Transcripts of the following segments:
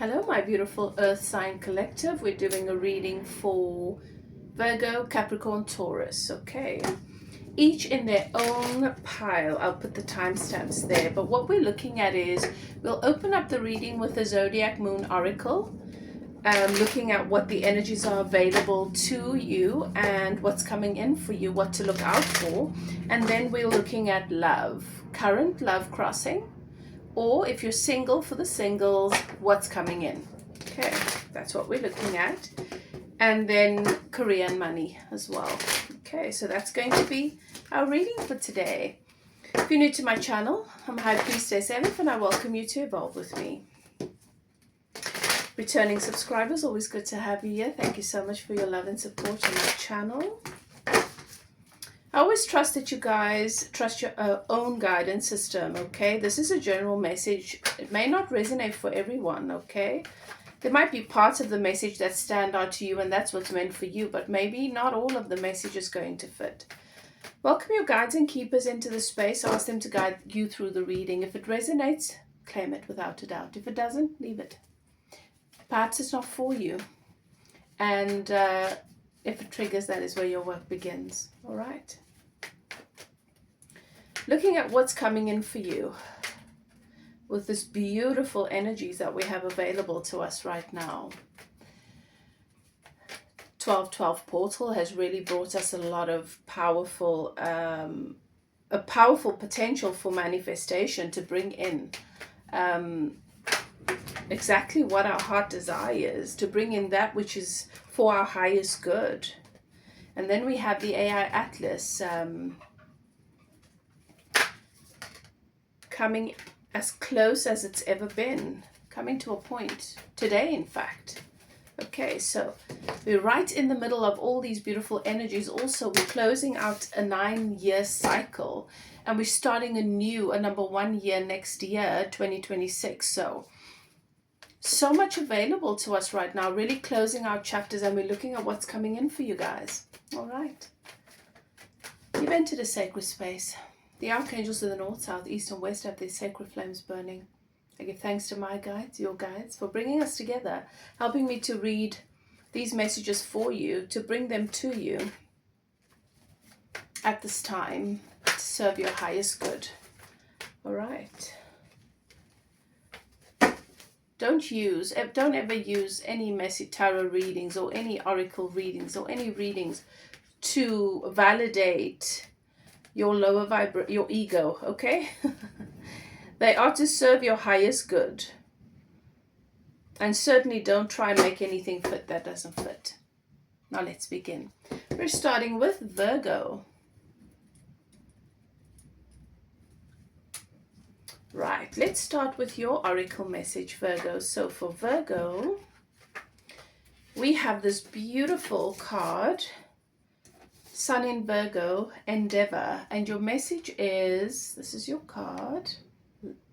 Hello, my beautiful Earth sign collective. We're doing a reading for Virgo, Capricorn, Taurus. Okay, each in their own pile. I'll put the timestamps there. But what we're looking at is we'll open up the reading with the Zodiac Moon Oracle, looking at what the energies are available to you and what's coming in for you, what to look out for. And then we're looking at love, current love crossing. Or if you're single, for the singles, what's coming in. Okay, that's what we're looking at. And then career and money as well. Okay, so that's going to be our reading for today. If you're new to my channel, I'm High Priestess Elif and I welcome you to evolve with me. Returning subscribers, always good to have you here. Thank you so much for your love and support on my channel. I always trust that you guys trust your own guidance system, okay? This is a general message. It may not resonate for everyone, okay? There might be parts of the message that stand out to you and that's what's meant for you, but maybe not all of the message is going to fit. Welcome your guides and keepers into the space. Ask them to guide you through the reading. If it resonates, claim it without a doubt. If it doesn't, leave it. Perhaps it's not for you. And if it triggers, that is where your work begins. All right. Looking at what's coming in for you with this beautiful energies that we have available to us right now. 1212 portal has really brought us a lot of powerful, a powerful potential for manifestation to bring in exactly what our heart desires, to bring in that which is for our highest good. And then we have the AI Atlas coming as close as it's ever been, coming to a point today, in fact. Okay, so we're right in the middle of all these beautiful energies. Also, we're closing out a 9-year cycle and we're starting a number 1 year next year, 2026. So much available to us right now, really closing out chapters, and we're looking at what's coming in for you guys. All right. You've entered a sacred space. The archangels of the north, south, east, and west have their sacred flames burning. I give thanks to my guides, your guides, for bringing us together, helping me to read these messages for you, to bring them to you at this time, to serve your highest good. All right. Don't ever use any message tarot readings or any oracle readings or any readings to validate your your ego, okay? They are to serve your highest good. And certainly don't try and make anything fit that doesn't fit. Now let's begin. We're starting with Virgo. Right, let's start with your oracle message, Virgo. So for Virgo, we have this beautiful card, Sun in Virgo, Endeavor. And your message is, this is your card,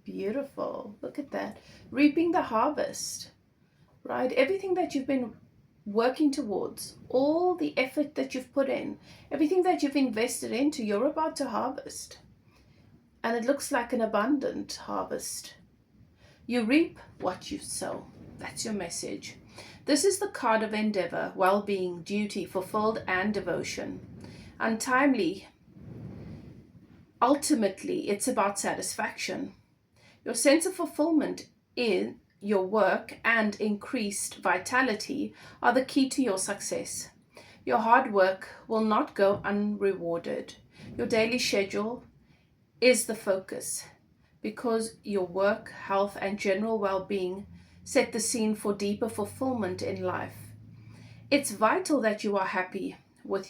beautiful, look at that, reaping the harvest, right? Everything that you've been working towards, all the effort that you've put in, everything that you've invested into, you're about to harvest. And it looks like an abundant harvest. You reap what you sow. That's your message. This is the card of endeavor, well-being, duty, fulfilled, and devotion. Untimely. Ultimately, it's about satisfaction. Your sense of fulfillment in your work and increased vitality are the key to your success. Your hard work will not go unrewarded. Your daily schedule is the focus, because your work, health, and general well-being set the scene for deeper fulfillment in life. It's vital that you are happy with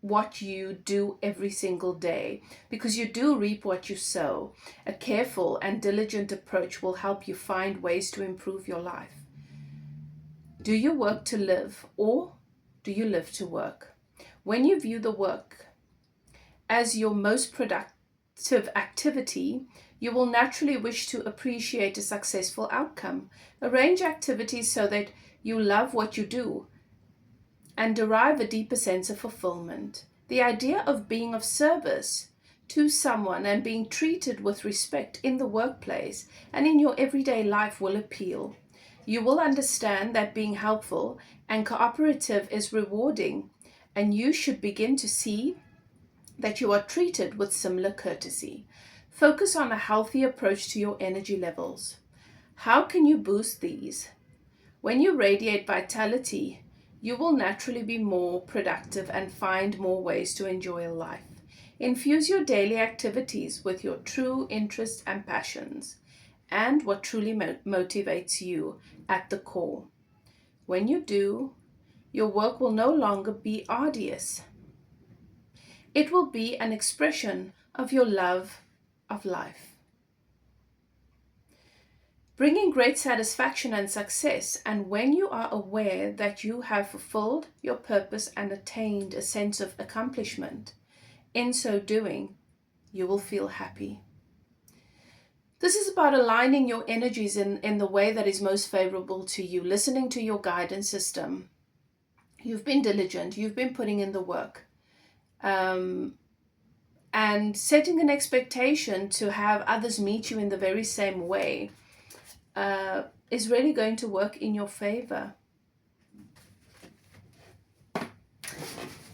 what you do every single day, because you do reap what you sow. A careful and diligent approach will help you find ways to improve your life. Do you work to live, or do you live to work? When you view the work as your most productive activity, you will naturally wish to appreciate a successful outcome. Arrange activities so that you love what you do and derive a deeper sense of fulfillment. The idea of being of service to someone and being treated with respect in the workplace and in your everyday life will appeal. You will understand that being helpful and cooperative is rewarding, and you should begin to see that you are treated with similar courtesy. Focus on a healthy approach to your energy levels. How can you boost these? When you radiate vitality, you will naturally be more productive and find more ways to enjoy life. Infuse your daily activities with your true interests and passions and what truly motivates you at the core. When you do, your work will no longer be arduous. It will be an expression of your love of life, bringing great satisfaction and success. And when you are aware that you have fulfilled your purpose and attained a sense of accomplishment, in so doing, you will feel happy. This is about aligning your energies in the way that is most favorable to you, listening to your guidance system. You've been diligent, you've been putting in the work. And setting an expectation to have others meet you in the very same way is really going to work in your favor.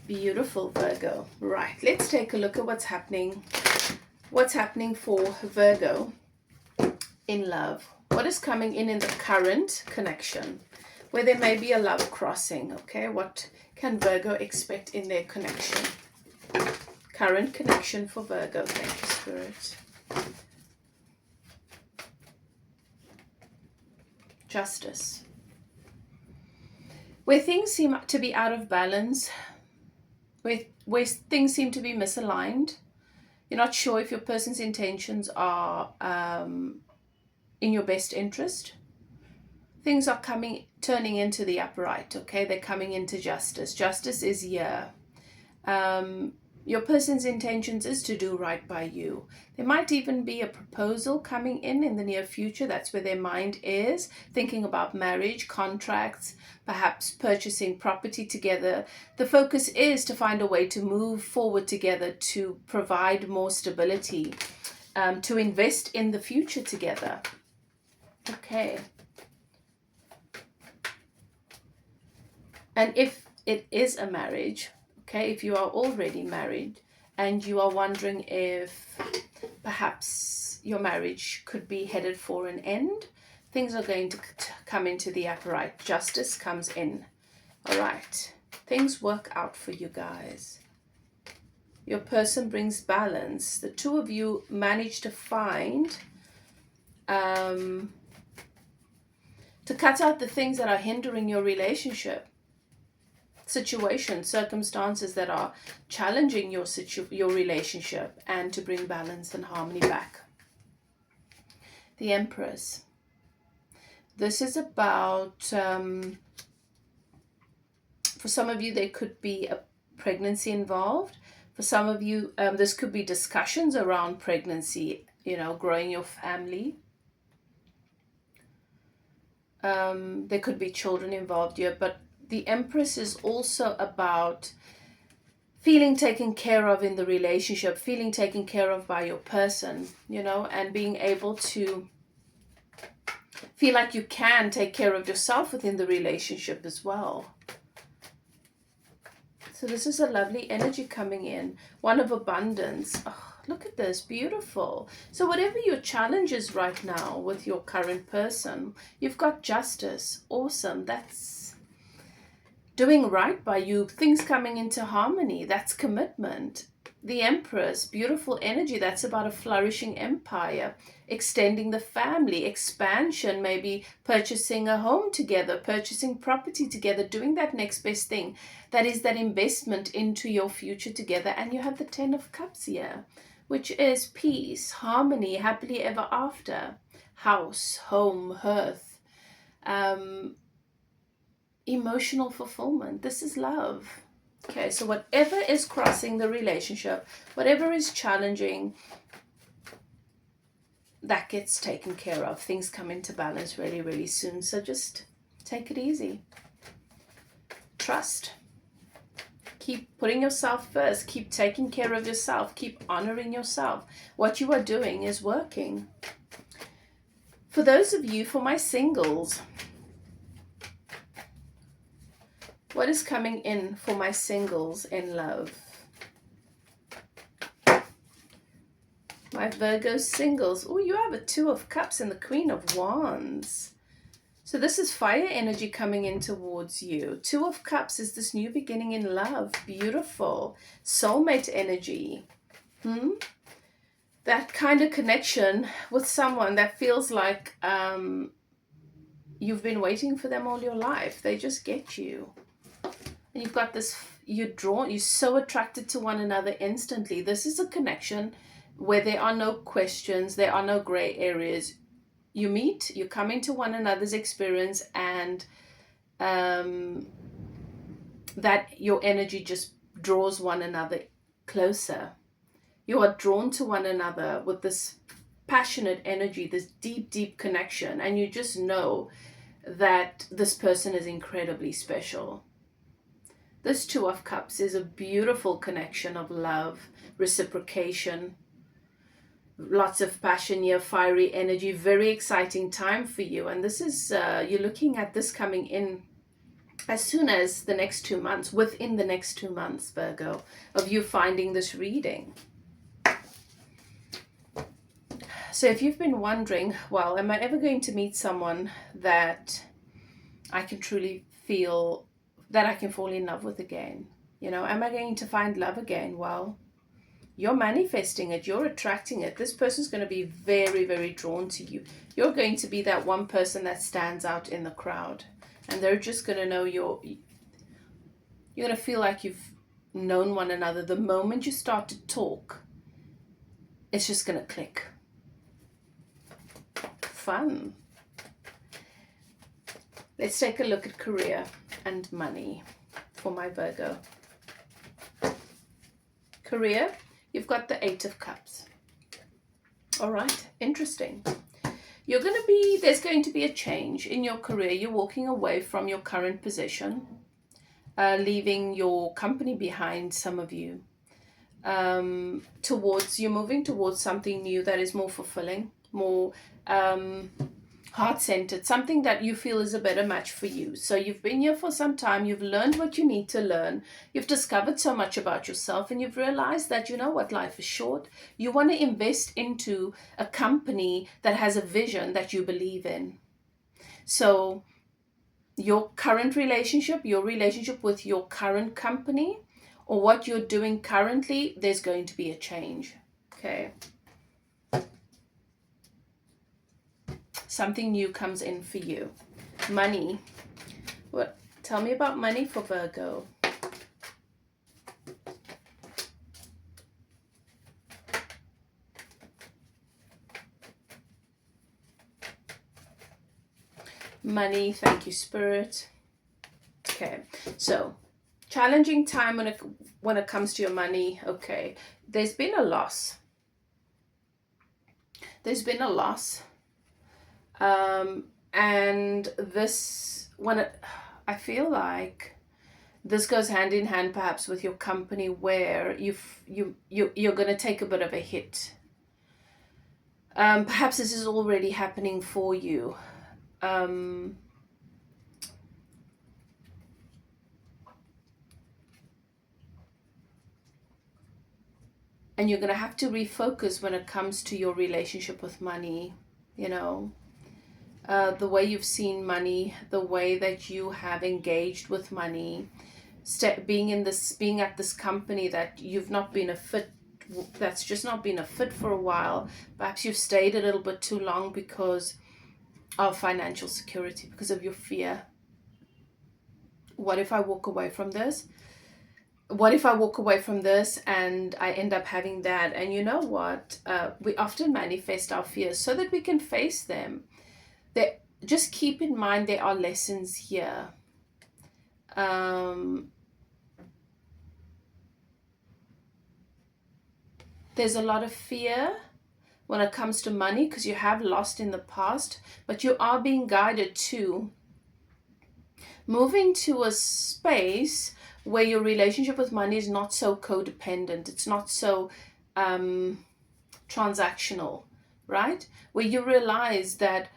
Beautiful, Virgo. Right, let's take a look at what's happening for Virgo in love. What is coming in the current connection, where there may be a love crossing, okay? What can Virgo expect in their connection? Current connection for Virgo. Thank you, Spirit. Justice. Where things seem to be out of balance, where things seem to be misaligned, you're not sure if your person's intentions are in your best interest. Things are turning into the upright, okay? They're coming into justice. Justice is here. Your person's intentions is to do right by you. There might even be a proposal coming in the near future. That's where their mind is, thinking about marriage, contracts, perhaps purchasing property together. The focus is to find a way to move forward together, to provide more stability, to invest in the future together. Okay. And if it is a marriage, okay, if you are already married and you are wondering if perhaps your marriage could be headed for an end, things are going to come into the upright. Justice comes in. All right. Things work out for you guys. Your person brings balance. The two of you manage to find, to cut out the things that are hindering your relationship. Situations, circumstances that are challenging your relationship, and to bring balance and harmony back. The Empress. This is about, for some of you, there could be a pregnancy involved. For some of you, this could be discussions around pregnancy, growing your family. There could be children involved here, but the Empress is also about feeling taken care of in the relationship, feeling taken care of by your person, and being able to feel like you can take care of yourself within the relationship as well. So this is a lovely energy coming in, one of abundance. Oh, look at this, beautiful. So whatever your challenge is right now with your current person, you've got justice. Awesome. That's doing right by you, things coming into harmony. That's commitment. The Empress, beautiful energy. That's about a flourishing empire, extending the family, expansion, maybe purchasing a home together, purchasing property together, doing that next best thing. That is that investment into your future together. And you have the 10 of Cups here, which is peace, harmony, happily ever after, house, home, hearth, emotional fulfillment. This is love. Okay, so whatever is crossing the relationship, whatever is challenging, that gets taken care of. Things come into balance really, really soon. So just take it easy. Trust. Keep putting yourself first. Keep taking care of yourself. Keep honoring yourself. What you are doing is working. For those of you, for my singles, what is coming in for my singles in love? My Virgo singles. Oh, you have a Two of Cups and the Queen of Wands. So this is fire energy coming in towards you. Two of Cups is this new beginning in love. Beautiful. Soulmate energy. That kind of connection with someone that feels like you've been waiting for them all your life. They just get you. And you've got this, you're so attracted to one another instantly. This is a connection where there are no questions, there are no gray areas. You meet, you come into one another's experience, and that your energy just draws one another closer. You are drawn to one another with this passionate energy, this deep, deep connection, and you just know that this person is incredibly special. This Two of Cups is a beautiful connection of love, reciprocation, lots of passion here, fiery energy, very exciting time for you. And this is, you're looking at this coming in as soon as the next 2 months, within the next 2 months, Virgo, of you finding this reading. So if you've been wondering, well, am I ever going to meet someone that I can truly feel that I can fall in love with again? You know, am I going to find love again? Well, you're manifesting it, you're attracting it. This person's going to be very, very drawn to you. You're going to be that one person that stands out in the crowd, and they're just going to know you're going to feel like you've known one another. The moment you start to talk, it's just going to click. Fun. Let's take a look at career and money for my Virgo. Career, you've got the Eight of Cups. All right, interesting. There's going to be a change in your career. You're walking away from your current position, leaving your company behind, some of you. You're moving towards something new that is more fulfilling, more heart-centered, something that you feel is a better match for you. So you've been here for some time, you've learned what you need to learn, you've discovered so much about yourself, and you've realized that, you know what, life is short. You want to invest into a company that has a vision that you believe in. So your current relationship, your relationship with your current company, or what you're doing currently, there's going to be a change. Okay. Something new comes in for you. Money. What? Tell me about money for Virgo. Money, thank you, Spirit. Okay, so challenging time when it comes to your money. Okay, there's been a loss. There's been a loss. And this, I feel like this goes hand in hand perhaps with your company, where you're going to take a bit of a hit. Perhaps this is already happening for you. And you're going to have to refocus when it comes to your relationship with money, you know. The way you've seen money, the way that you have engaged with money, being at this company that you've not been a fit, that's just not been a fit for a while. Perhaps you've stayed a little bit too long because of financial security, because of your fear. What if I walk away from this? What if I walk away from this and I end up having that? And you know what? We often manifest our fears so that we can face them. Just keep in mind there are lessons here. There's a lot of fear when it comes to money because you have lost in the past, but you are being guided to move into a space where your relationship with money is not so codependent, it's not so transactional, right? Where you realize that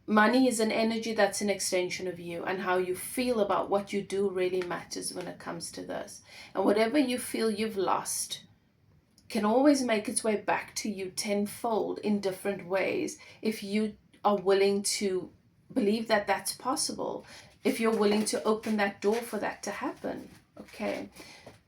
money is an energy that's an extension of you, and how you feel about what you do really matters when it comes to this. And whatever you feel you've lost can always make its way back to you tenfold in different ways if you are willing to believe that that's possible, if you're willing to open that door for that to happen. Okay,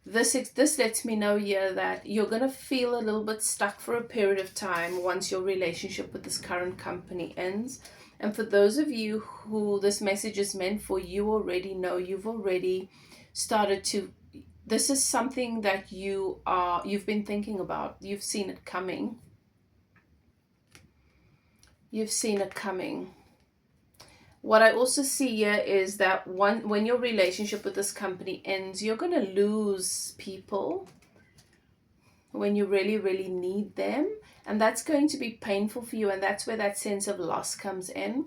this lets me know here that you're going to feel a little bit stuck for a period of time once your relationship with this current company ends. And for those of you who this message is meant for, you already know, you've already started to, this is something that you've been thinking about. You've seen it coming. You've seen it coming. What I also see here is that when your relationship with this company ends, you're going to lose people when you really, really need them. And that's going to be painful for you. And that's where that sense of loss comes in.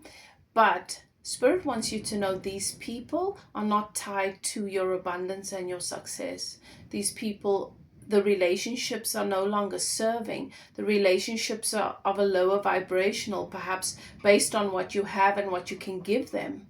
But Spirit wants you to know these people are not tied to your abundance and your success. These people, the relationships are no longer serving. The relationships are of a lower vibrational, perhaps based on what you have and what you can give them.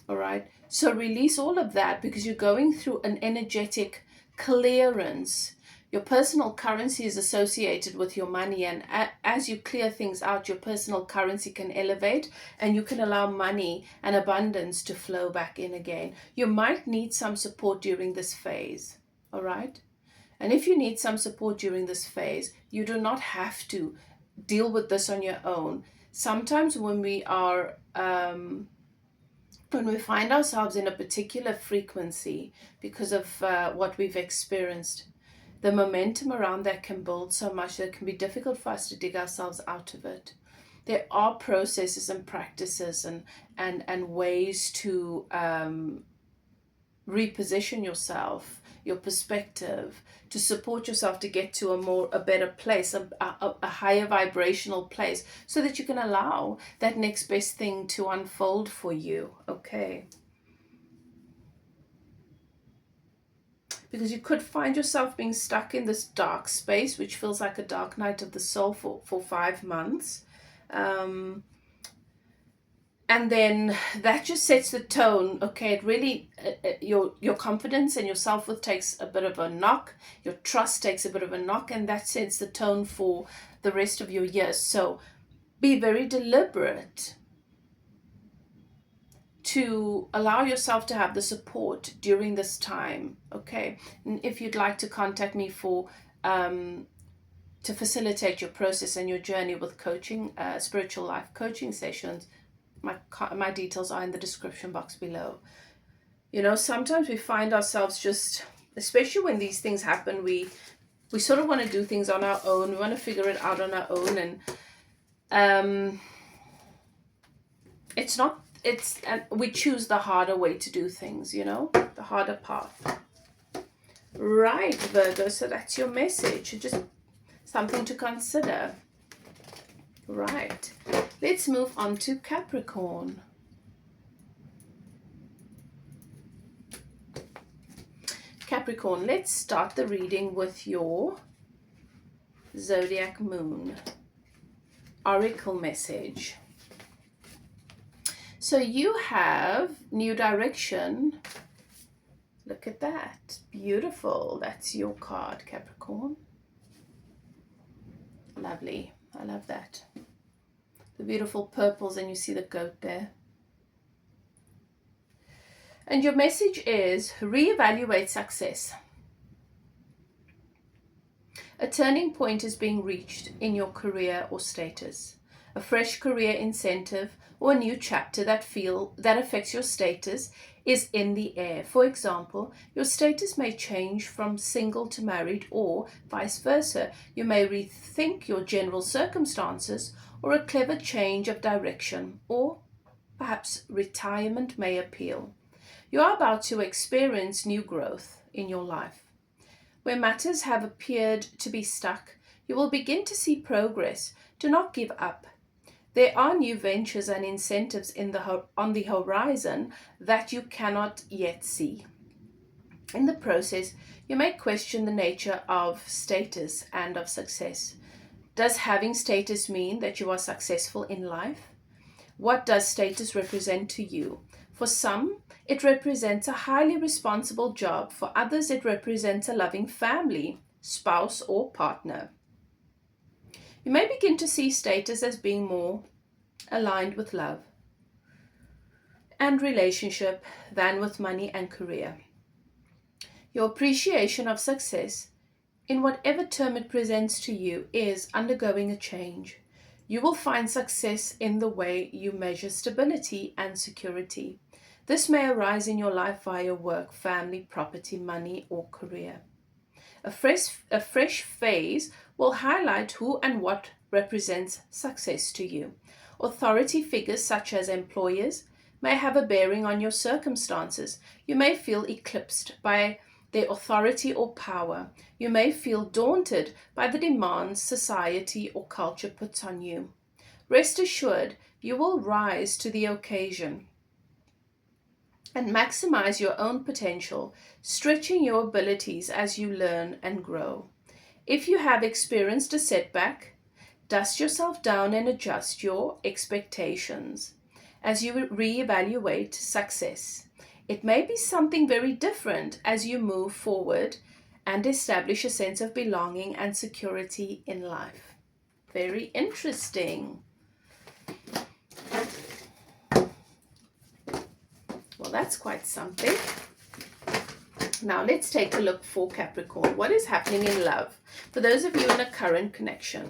All right. So release all of that, because you're going through an energetic clearance. Your personal currency is associated with your money, and as you clear things out, your personal currency can elevate, and you can allow money and abundance to flow back in again. You might need some support during this phase, all right? And if you need some support during this phase, you do not have to deal with this on your own. Sometimes when we are when we find ourselves in a particular frequency because of what we've experienced, the momentum around that can build so much that it can be difficult for us to dig ourselves out of it. There are processes and practices and ways to reposition yourself, your perspective, to support yourself to get to a better place, a higher vibrational place, so that you can allow that next best thing to unfold for you. Okay. Because you could find yourself being stuck in this dark space, which feels like a dark night of the soul for 5 months. And then that just sets the tone. Okay, it really, your confidence and your self-worth takes a bit of a knock. Your trust takes a bit of a knock, and that sets the tone for the rest of your year. So be very deliberate to allow yourself to have the support during this time, okay? And if you'd like to contact me for to facilitate your process and your journey with coaching, spiritual life coaching sessions, my details are in the description box below. You know, sometimes we find ourselves just, especially when these things happen, we sort of want to do things on our own. We want to figure it out on our own, and we choose the harder way to do things, you know, the harder path. Right, Virgo, so that's your message. Just something to consider. Right, let's move on to Capricorn. Capricorn, let's start the reading with your zodiac moon oracle message. So you have new direction. Look at that. Beautiful. That's your card, Capricorn. Lovely. I love that. The beautiful purples, and you see the goat there. And your message is reevaluate success. A turning point is being reached in your career or status. A fresh career incentive or a new chapter that affects your status is in the air. For example, your status may change from single to married, or vice versa. You may rethink your general circumstances, or a clever change of direction, or perhaps retirement may appeal. You are about to experience new growth in your life. Where matters have appeared to be stuck, you will begin to see progress. Do not give up. There are new ventures and incentives on the horizon that you cannot yet see. In the process, you may question the nature of status and of success. Does having status mean that you are successful in life? What does status represent to you? For some, it represents a highly responsible job. For others, it represents a loving family, spouse, or partner. You may begin to see status as being more aligned with love and relationship than with money and career. Your appreciation of success, in whatever term it presents to you, is undergoing a change. You will find success in the way you measure stability and security. This may arise in your life via work, family, property, money, or career. A fresh phase will highlight who and what represents success to you. Authority figures such as employers may have a bearing on your circumstances. You may feel eclipsed by their authority or power. You may feel daunted by the demands society or culture puts on you. Rest assured, you will rise to the occasion and maximize your own potential, stretching your abilities as you learn and grow. If you have experienced a setback, dust yourself down and adjust your expectations as you reevaluate success. It may be something very different as you move forward and establish a sense of belonging and security in life. Very interesting. Well, that's quite something. Now let's take a look for Capricorn. What is happening in love? For those of you in a current connection,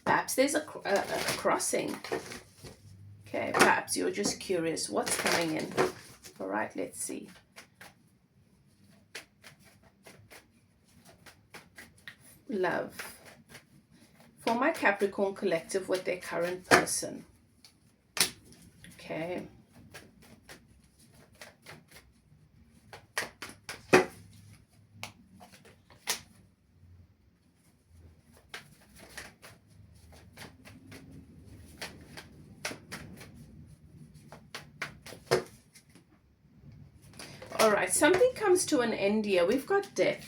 perhaps there's a crossing. Okay, perhaps you're just curious what's coming in. All right, let's see. Love. For my Capricorn collective with their current person. Okay. All right, something comes to an end here. We've got death.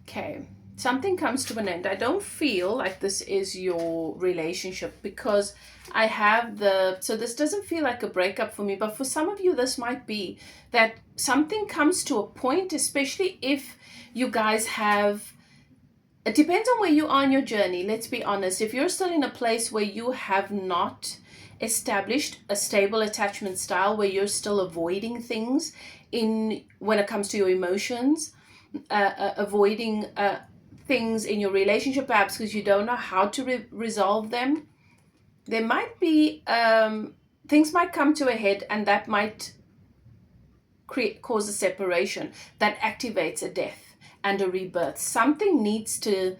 Okay, something comes to an end. I don't feel like this is your relationship because I have so this doesn't feel like a breakup for me, but for some of you, this might be that something comes to a point, especially if you guys have, it depends on where you are in your journey. Let's be honest. If you're still in a place where you have not established a stable attachment style, where you're still avoiding things when it comes to your emotions, avoiding things in your relationship, perhaps because you don't know how to resolve them, there might be things might come to a head, and that might cause a separation that activates a death and a rebirth. Something needs to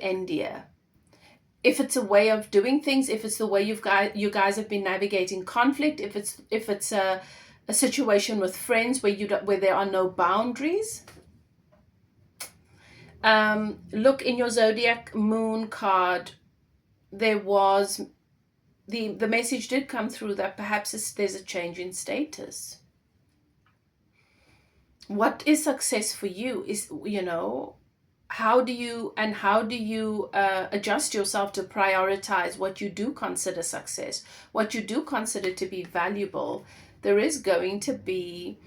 end here. If it's a way of doing things, if it's the way you guys have been navigating conflict, if it's a situation with friends where there are no boundaries. Look in your zodiac moon card. There was the message did come through that perhaps there's a change in status. What is success for you? Is, how do you adjust yourself to prioritize what you do consider success, what you do consider to be valuable? There is going to be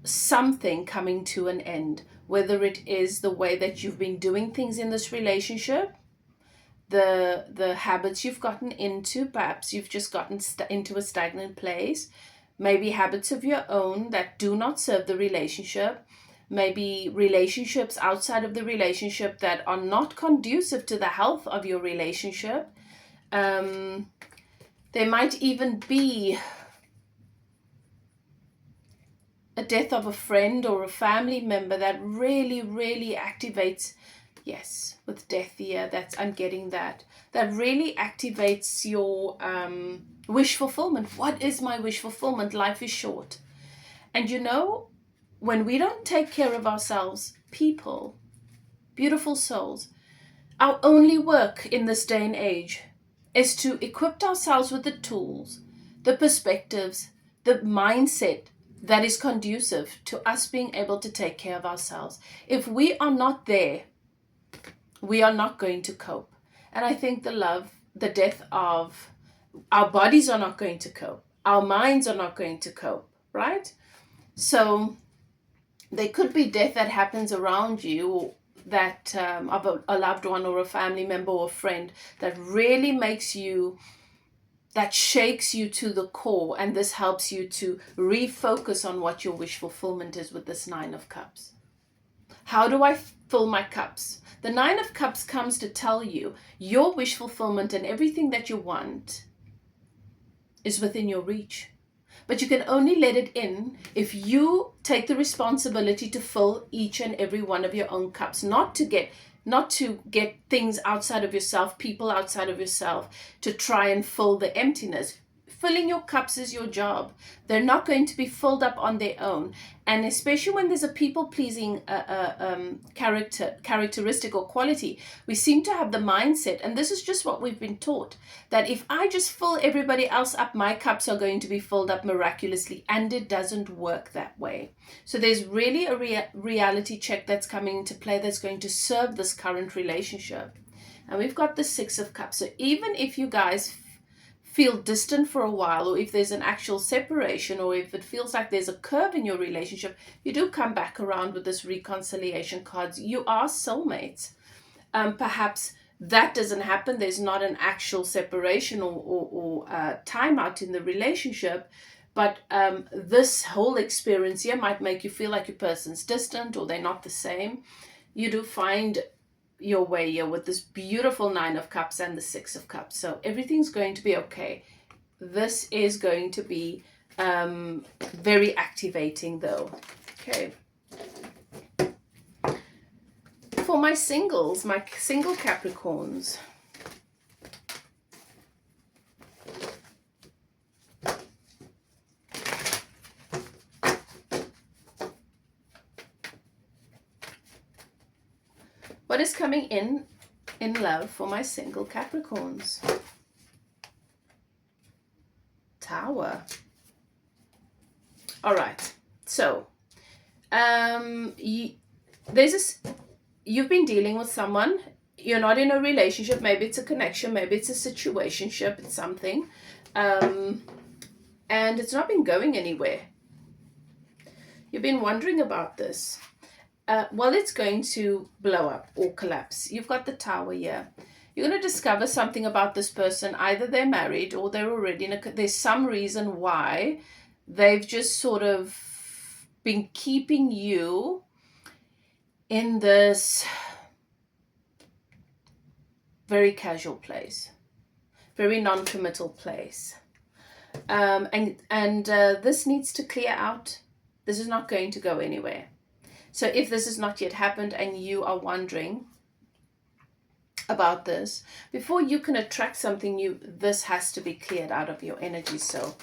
something coming to an end, whether it is the way that you've been doing things in this relationship, the habits you've gotten into. Perhaps you've just gotten into a stagnant place, maybe habits of your own that do not serve the relationship, maybe relationships outside of the relationship that are not conducive to the health of your relationship. There might even be a death of a friend or a family member that really, really activates, yes, with death here, I'm getting that really activates your wish fulfillment. What is my wish fulfillment? Life is short. And when we don't take care of ourselves, people, beautiful souls, our only work in this day and age is to equip ourselves with the tools, the perspectives, the mindset that is conducive to us being able to take care of ourselves. If we are not there, we are not going to cope. And I think the death of our bodies are not going to cope. Our minds are not going to cope, right? So there could be death that happens around you, that of a loved one or a family member or a friend, that really makes you, that shakes you to the core, and this helps you to refocus on what your wish fulfillment is with this 9 of Cups. How do I fill my cups? The 9 of Cups comes to tell you your wish fulfillment and everything that you want is within your reach. But you can only let it in if you take the responsibility to fill each and every one of your own cups, not to get things outside of yourself, people outside of yourself, to try and fill the emptiness. Filling your cups is your job. They're not going to be filled up on their own. And especially when there's a people-pleasing characteristic or quality, we seem to have the mindset, and this is just what we've been taught, that if I just fill everybody else up, my cups are going to be filled up miraculously, and it doesn't work that way. So there's really a reality check that's coming into play that's going to serve this current relationship. And we've got the 6 of Cups. So even if you guys feel distant for a while, or if there's an actual separation, or if it feels like there's a curve in your relationship, you do come back around with this reconciliation cards. You are soulmates. Perhaps that doesn't happen. There's not an actual separation or time out in the relationship, but this whole experience here might make you feel like your person's distant or they're not the same. You do find your way here with this beautiful 9 of Cups and the 6 of Cups. So everything's going to be okay. This is going to be very activating though. Okay. For my singles, my single Capricorns, what is coming in love for my single Capricorns? Tower. All right. So, you've been dealing with someone. You're not in a relationship. Maybe it's a connection. Maybe it's a situationship. It's something. And it's not been going anywhere. You've been wondering about this. Well, it's going to blow up or collapse. You've got the Tower here. You're going to discover something about this person. Either they're married or they're already there's some reason why they've just sort of been keeping you in this very casual place, very non-committal place. And this needs to clear out. This is not going to go anywhere. So if this has not yet happened and you are wondering about this, before you can attract something new, this has to be cleared out of your energy. So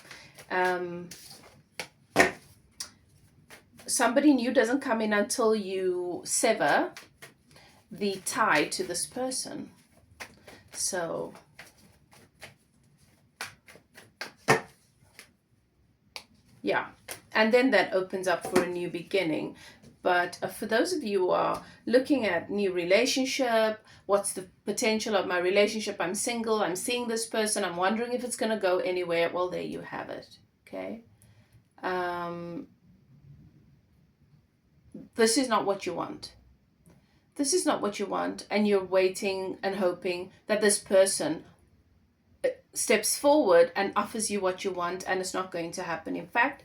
somebody new doesn't come in until you sever the tie to this person. So yeah, and then that opens up for a new beginning. But for those of you who are looking at new relationship, what's the potential of my relationship? I'm single, I'm seeing this person, I'm wondering if it's going to go anywhere. Well, there you have it. Okay. This is not what you want. This is not what you want. And you're waiting and hoping that this person steps forward and offers you what you want, and it's not going to happen. In fact,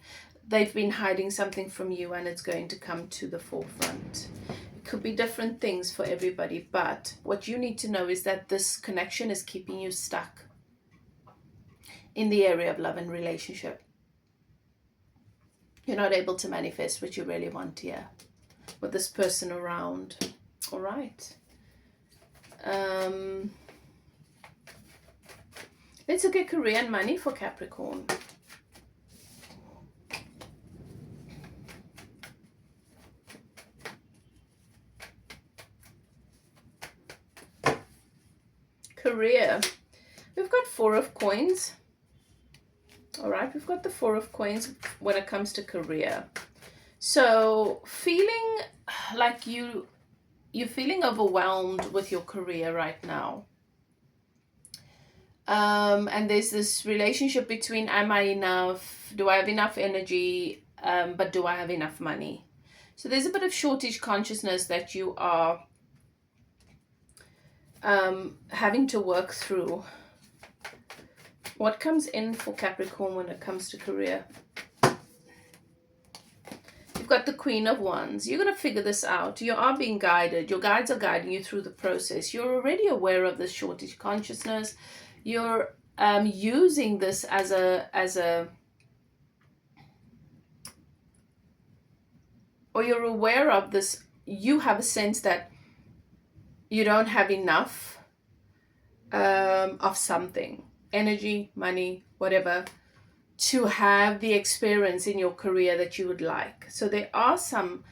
they've been hiding something from you, and it's going to come to the forefront. It could be different things for everybody, but what you need to know is that this connection is keeping you stuck in the area of love and relationship. You're not able to manifest what you really want here with this person around. All right. Let's look at career and money for Capricorn. Career. We've got 4 of coins. All right, we've got the Four of Coins when it comes to career. So feeling like you're feeling overwhelmed with your career right now. And there's this relationship between, am I enough? Do I have enough energy? But do I have enough money? So there's a bit of shortage consciousness that you are having to work through. What comes in for Capricorn when it comes to career? You've got the Queen of Wands. You're going to figure this out. You are being guided. Your guides are guiding you through the process. You're already aware of this shortage consciousness. You're using this as a or you're aware of this. You have a sense that you don't have enough of something, energy, money, whatever, to have the experience in your career that you would like. So there are some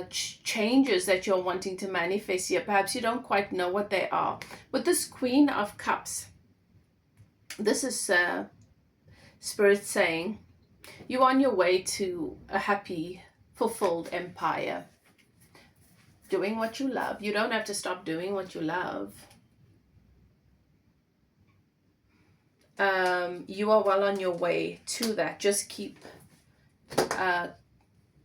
changes that you're wanting to manifest here. Perhaps you don't quite know what they are. With this Queen of Cups, this is Spirit saying you're on your way to a happy, fulfilled empire. Doing what you love. You don't have to stop doing what you love. You are well on your way to that. Just keep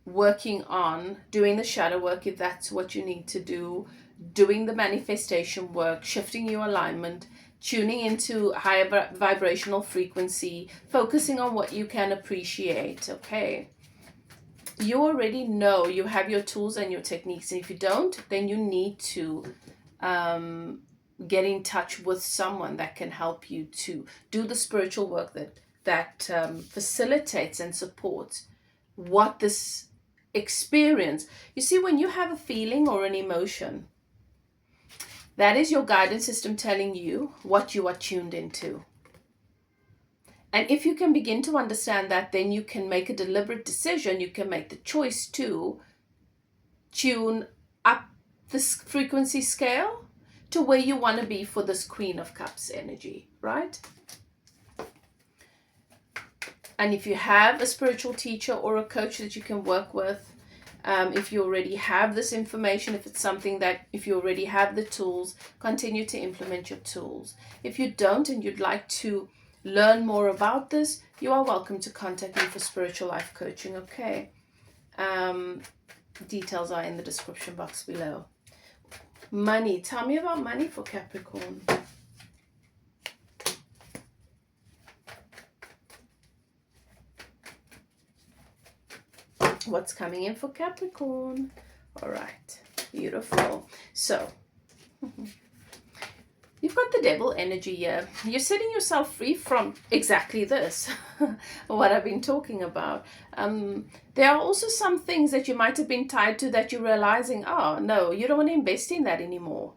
working on doing the shadow work if that's what you need to do, doing the manifestation work, shifting your alignment, tuning into higher vibrational frequency, focusing on what you can appreciate. Okay, you already know you have your tools and your techniques, and if you don't, then you need to get in touch with someone that can help you to do the spiritual work that facilitates and supports what this experience. You see, when you have a feeling or an emotion, that is your guidance system telling you what you are tuned into. And if you can begin to understand that, then you can make a deliberate decision. You can make the choice to tune up this frequency scale to where you want to be for this Queen of Cups energy, right? And if you have a spiritual teacher or a coach that you can work with, if you already have this information, if it's something that, if you already have the tools, continue to implement your tools. If you don't and you'd like to learn more about this, you are welcome to contact me for spiritual life coaching, okay? Details are in the description box below. Money. Tell me about money for Capricorn. What's coming in for Capricorn? All right, beautiful. So you've got the Devil energy here. You're setting yourself free from exactly this, what I've been talking about. There are also some things that you might have been tied to that you're realizing, oh no, you don't want to invest in that anymore.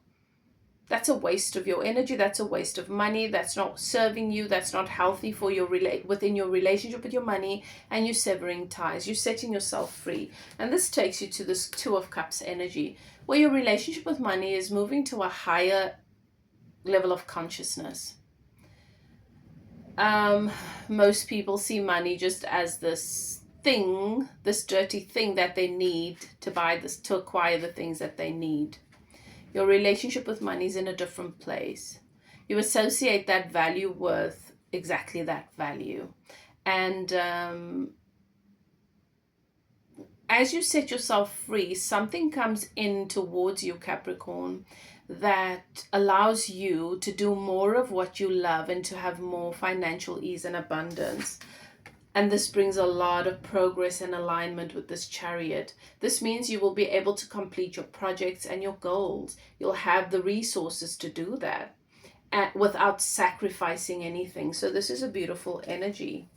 That's a waste of your energy. That's a waste of money. That's not serving you. That's not healthy for your within your relationship with your money, and you're severing ties. You're setting yourself free. And this takes you to this Two of Cups energy, where your relationship with money is moving to a higher level of consciousness. Most people see money just as this thing, this dirty thing that they need to buy this, to acquire the things that they need. Your relationship with money is in a different place. You associate that value with exactly that value. And as you set yourself free, something comes in towards you, Capricorn, that allows you to do more of what you love and to have more financial ease and abundance. And this brings a lot of progress and alignment with this Chariot. This means you will be able to complete your projects and your goals. You'll have the resources to do that without sacrificing anything. So this is a beautiful energy.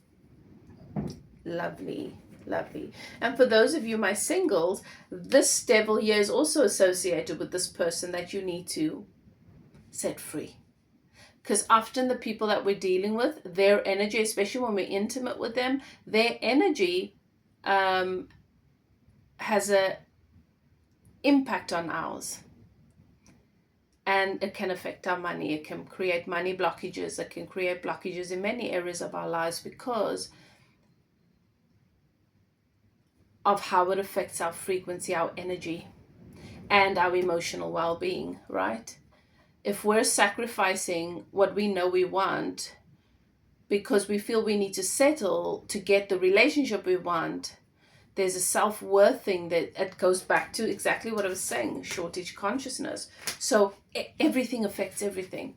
Lovely, lovely. And for those of you, my singles, this Devil here is also associated with this person that you need to set free. Because often the people that we're dealing with, their energy, especially when we're intimate with them, their energy has an impact on ours. and it can affect our money. It can create money blockages. It can create blockages in many areas of our lives because of how it affects our frequency, our energy, and our emotional well-being, right? If we're sacrificing what we know we want because we feel we need to settle to get the relationship we want, there's a self-worth thing that it goes back to exactly what I was saying, shortage consciousness. So everything affects everything,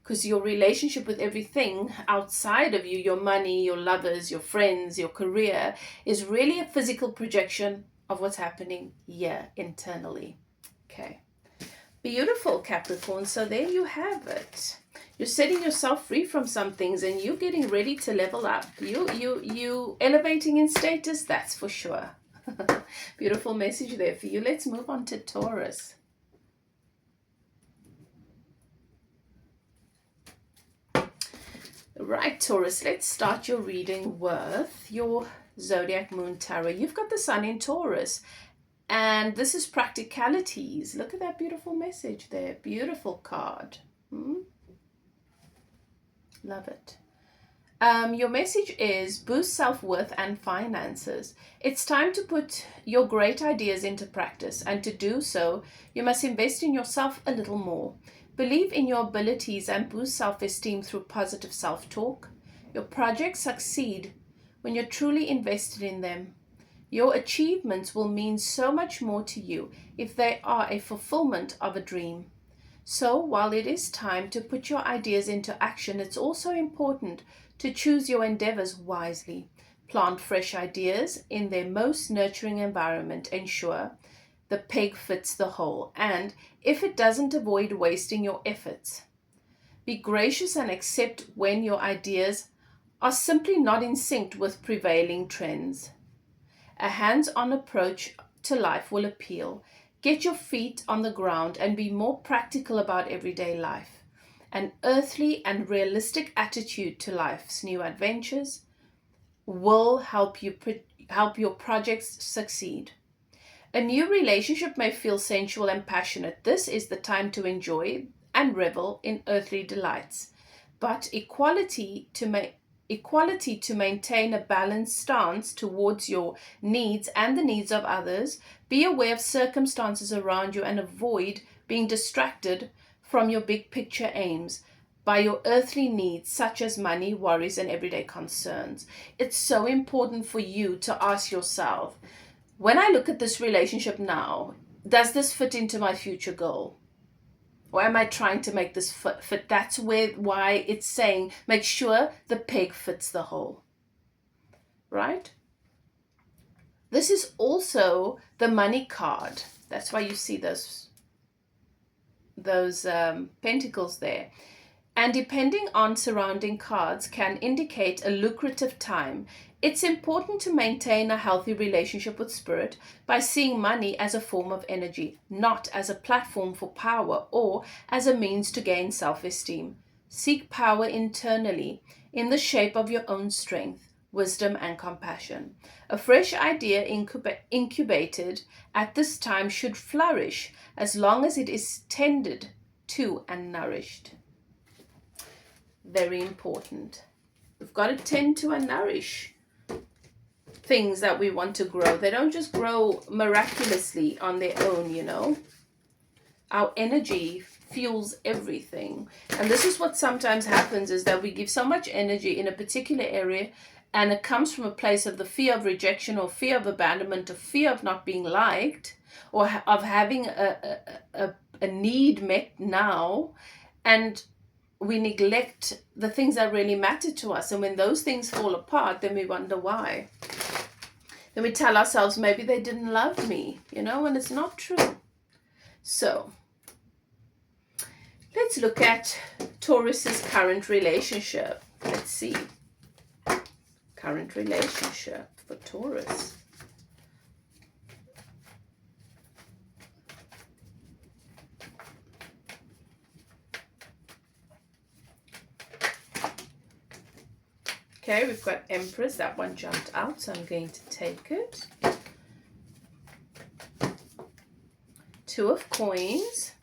because your relationship with everything outside of you, your money, your lovers, your friends, your career, is really a physical projection of what's happening here internally. Okay. Beautiful, Capricorn. So there you have it. You're setting yourself free from some things and you're getting ready to level up. You elevating in status, that's for sure. Beautiful message there for you. Let's move on to Taurus. Right, Taurus, let's start your reading with your Zodiac Moon Tarot. You've got the Sun in Taurus. And this is practicalities. Look at that beautiful message there. Beautiful card. Love it. Your message is boost self-worth and finances. It's time to put your great ideas into practice. And to do so, you must invest in yourself a little more. Believe in your abilities and boost self-esteem through positive self-talk. Your projects succeed when you're truly invested in them. Your achievements will mean so much more to you if they are a fulfillment of a dream. So while it is time to put your ideas into action, it's also important to choose your endeavors wisely. Plant fresh ideas in their most nurturing environment. Ensure the peg fits the hole, and if it doesn't, avoid wasting your efforts. Be gracious and accept when your ideas are simply not in sync with prevailing trends. A hands-on approach to life will appeal. Get your feet on the ground and be more practical about everyday life. An earthly and realistic attitude to life's new adventures will help your projects succeed. A new relationship may feel sensual and passionate. This is the time to enjoy and revel in earthly delights. But equality to maintain a balanced stance towards your needs and the needs of others. Be aware of circumstances around you and avoid being distracted from your big picture aims by your earthly needs, such as money, worries, and everyday concerns. It's so important for you to ask yourself, when I look at this relationship now, does this fit into my future goal? Or am I trying to make this fit? That's why it's saying, make sure the peg fits the hole. Right? This is also the money card. That's why you see those pentacles there. And depending on surrounding cards can indicate a lucrative time. It's important to maintain a healthy relationship with spirit by seeing money as a form of energy, not as a platform for power or as a means to gain self-esteem. Seek power internally in the shape of your own strength, wisdom, and compassion. A fresh idea incubated at this time should flourish as long as it is tended to and nourished. Very important. We've got to tend to and nourish things that we want to grow. They don't just grow miraculously on their own, you know. Our energy fuels everything. And this is what sometimes happens, is that we give so much energy in a particular area, and it comes from a place of the fear of rejection or fear of abandonment or fear of not being liked or of having a need met now, and we neglect the things that really matter to us. And when those things fall apart, then we wonder why. Then we tell ourselves, maybe they didn't love me, you know, and it's not true. So let's look at Taurus's current relationship. Let's see. Current relationship for Taurus. Okay, we've got Empress. That one jumped out, so I'm going to take it. Two of Coins.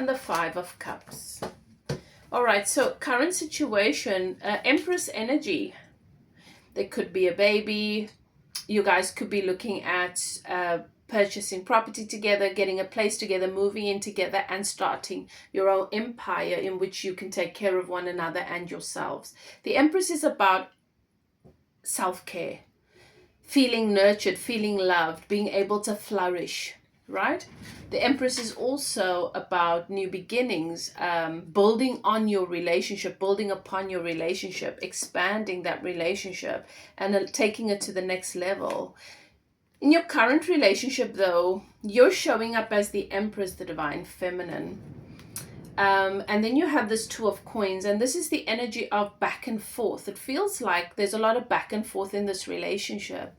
and the Five of Cups. All right, so current situation, Empress energy. There could be a baby. You guys could be looking at purchasing property together, getting a place together, moving in together, and starting your own empire in which you can take care of one another and yourselves. The Empress is about self-care, feeling nurtured, feeling loved, being able to flourish, right? The Empress is also about new beginnings, building on your relationship, building upon your relationship, expanding that relationship, and taking it to the next level. In your current relationship, though, you're showing up as the Empress, the divine feminine. And then you have this Two of Coins, and this is the energy of back and forth. It feels like there's a lot of back and forth in this relationship.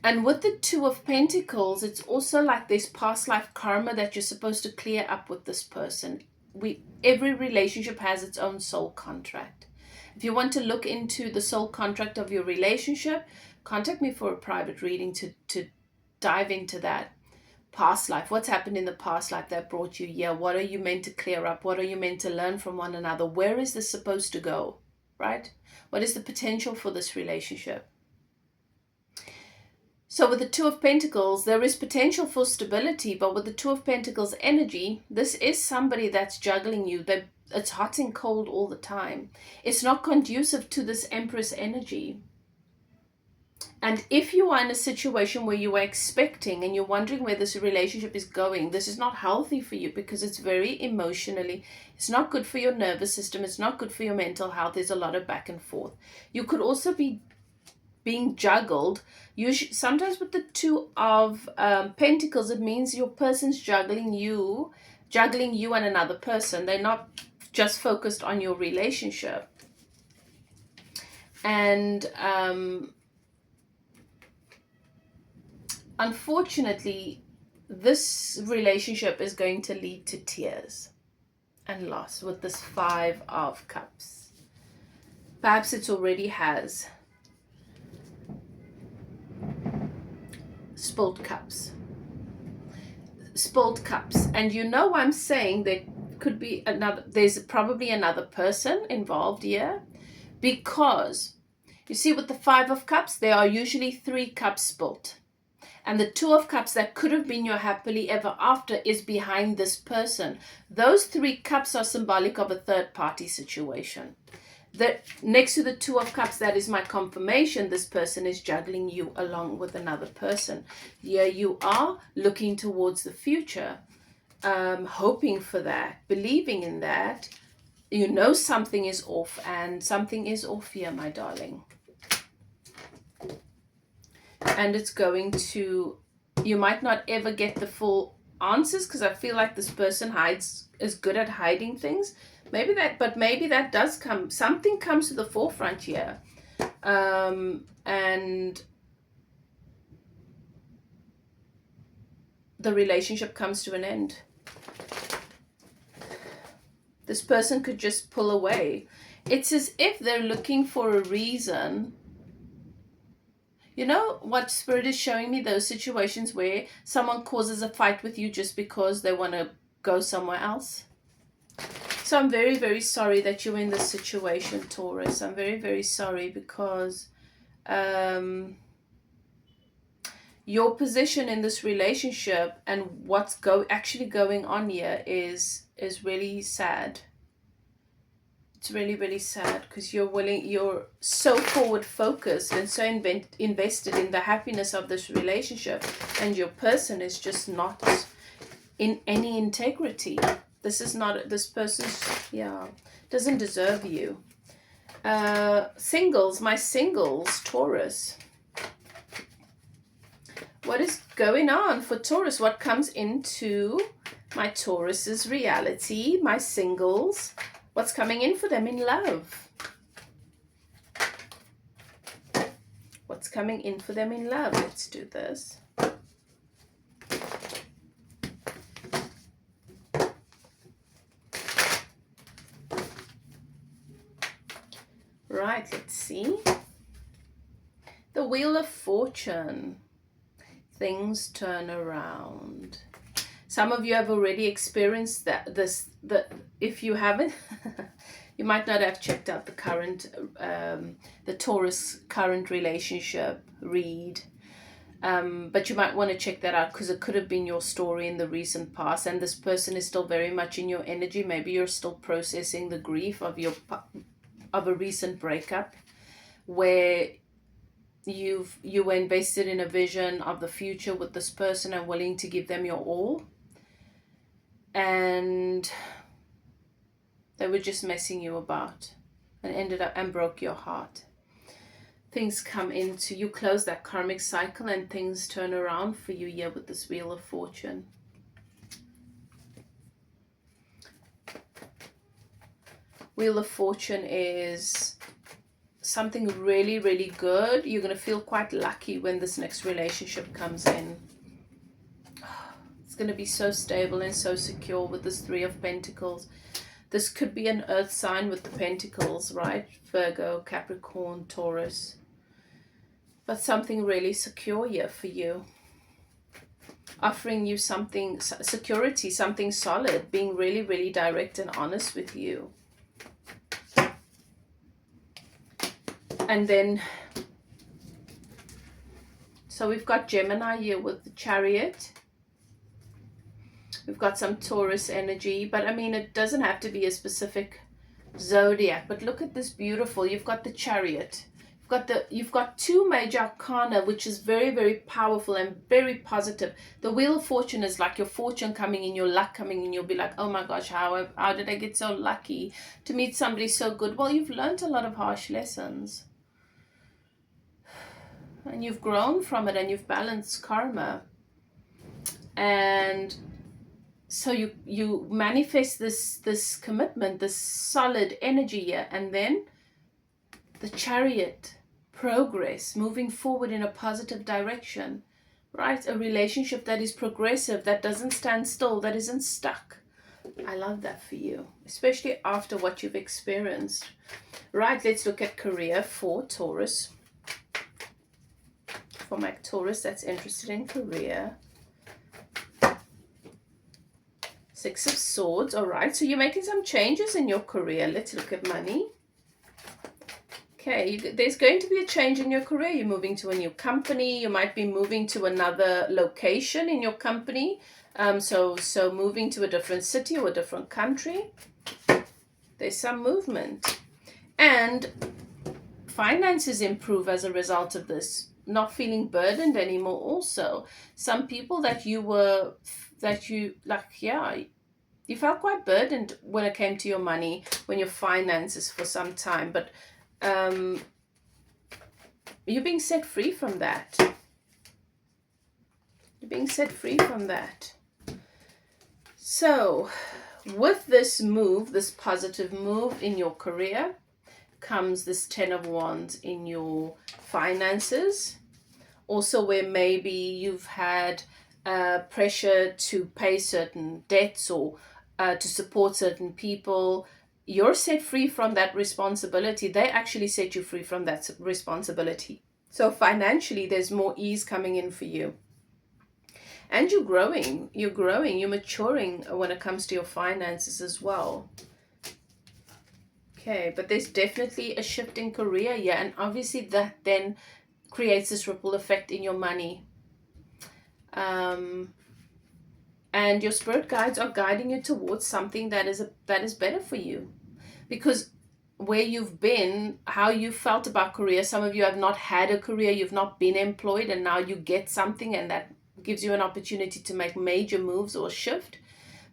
And with the Two of Pentacles, it's also like there's past life karma that you're supposed to clear up with this person. Every relationship has its own soul contract. If you want to look into the soul contract of your relationship, contact me for a private reading to dive into that. Past life, what's happened in the past life that brought you here? What are you meant to clear up? What are you meant to learn from one another? Where is this supposed to go, right? What is the potential for this relationship? So with the Two of Pentacles, there is potential for stability, but with the Two of Pentacles energy, this is somebody that's juggling you. It's hot and cold all the time. It's not conducive to this Empress energy. And if you are in a situation where you are expecting and you're wondering where this relationship is going, this is not healthy for you because it's very emotionally, it's not good for your nervous system, it's not good for your mental health. There's a lot of back and forth. You could also be being juggled. Sometimes with the Two of Pentacles, it means your person's juggling you and another person. They're not just focused on your relationship. And unfortunately, this relationship is going to lead to tears and loss with this Five of Cups. Perhaps it already has. Spilled cups. And you know I'm saying there could be there's probably another person involved here, because you see with the Five of Cups, there are usually 3 cups spilled. And the Two of Cups that could have been your happily ever after is behind this person. Those 3 cups are symbolic of a third party situation. Next to the Two of Cups, that is my confirmation. This person is juggling you along with another person. Here you are looking towards the future, hoping for that, believing in that. You know something is off, and something is off here, my darling. And it's going to, you might not ever get the full answers, because I feel like this person is good at hiding things. Maybe that does come. Something comes to the forefront here. And the relationship comes to an end. This person could just pull away. It's as if they're looking for a reason. You know what Spirit is showing me? Those situations where someone causes a fight with you just because they want to go somewhere else. So I'm very, very sorry that you're in this situation, Taurus. I'm very, very sorry, because your position in this relationship and what's actually going on here is really sad. It's really, really sad, because you're so forward focused and so invested in the happiness of this relationship, and your person is just not in any integrity. This person doesn't deserve you. My singles, Taurus. What is going on for Taurus? What comes into my Taurus's reality? My singles. What's coming in for them in love? What's coming in for them in love? Let's do this. Right, let's see. The Wheel of Fortune. Things turn around. Some of you have already experienced that. If you haven't, you might not have checked out the current, the Taurus current relationship read. But you might want to check that out, because it could have been your story in the recent past, and this person is still very much in your energy. Maybe you're still processing the grief of a recent breakup, where you were invested in a vision of the future with this person and willing to give them your all, and they were just messing you about and ended up and broke your heart. Things come into, you close that karmic cycle and things turn around for you here with this Wheel of Fortune. Wheel of Fortune is something really, really good. You're going to feel quite lucky when this next relationship comes in. It's going to be so stable and so secure with this Three of Pentacles. This could be an earth sign with the pentacles, right? Virgo, Capricorn, Taurus. But something really secure here for you. Offering you something, security, something solid. Being really, really direct and honest with you. And then, so we've got Gemini here with the Chariot. We've got some Taurus energy, but I mean, it doesn't have to be a specific zodiac. But look at this beautiful, you've got the Chariot. You've got two major arcana, which is very, very powerful and very positive. The Wheel of Fortune is like your fortune coming in, your luck coming in. You'll be like, oh my gosh, how did I get so lucky to meet somebody so good? Well, you've learned a lot of harsh lessons. And you've grown from it, and you've balanced karma. And so you manifest this commitment, this solid energy here, and then the Chariot, progress, moving forward in a positive direction, right? A relationship that is progressive, that doesn't stand still, that isn't stuck. I love that for you, especially after what you've experienced. Right, let's look at career for Taurus. For my Taurus that's interested in career. Six of Swords. All right, so you're making some changes in your career. Let's look at money. Okay, there's going to be a change in your career. You're moving to a new company. You might be moving to another location in your company. So moving to a different city or a different country. There's some movement. And finances improve as a result of this. Not feeling burdened anymore also. Some people you felt quite burdened when it came to your money, when your finances for some time, but you're being set free from that. You're being set free from that. So with this move, this positive move in your career, comes this Ten of Wands in your finances. Also where maybe you've had pressure to pay certain debts or to support certain people. You're set free from that responsibility. They actually set you free from that responsibility. So financially, there's more ease coming in for you. And you're growing, you're maturing when it comes to your finances as well. Okay, but there's definitely a shift in career here. And obviously that then creates this ripple effect in your money. And your spirit guides are guiding you towards something that is better for you. Because where you've been, how you felt about career, some of you have not had a career, you've not been employed, and now you get something, and that gives you an opportunity to make major moves or shift.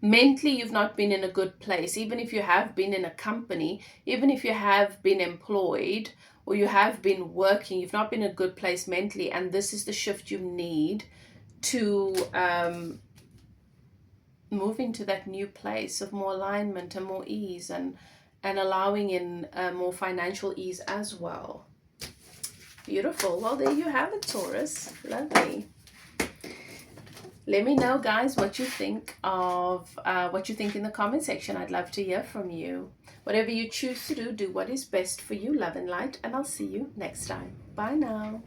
Mentally, you've not been in a good place. Even if you have been in a company, even if you have been employed or you have been working, you've not been in a good place mentally, and this is the shift you need to move into that new place of more alignment and more ease, and allowing in more financial ease as well. Beautiful. Well, there you have it, Taurus. Lovely. Let me know, guys, what you think in the comment section. I'd love to hear from you. Whatever you choose to do what is best for you. Love and light, and I'll see you next time. Bye now.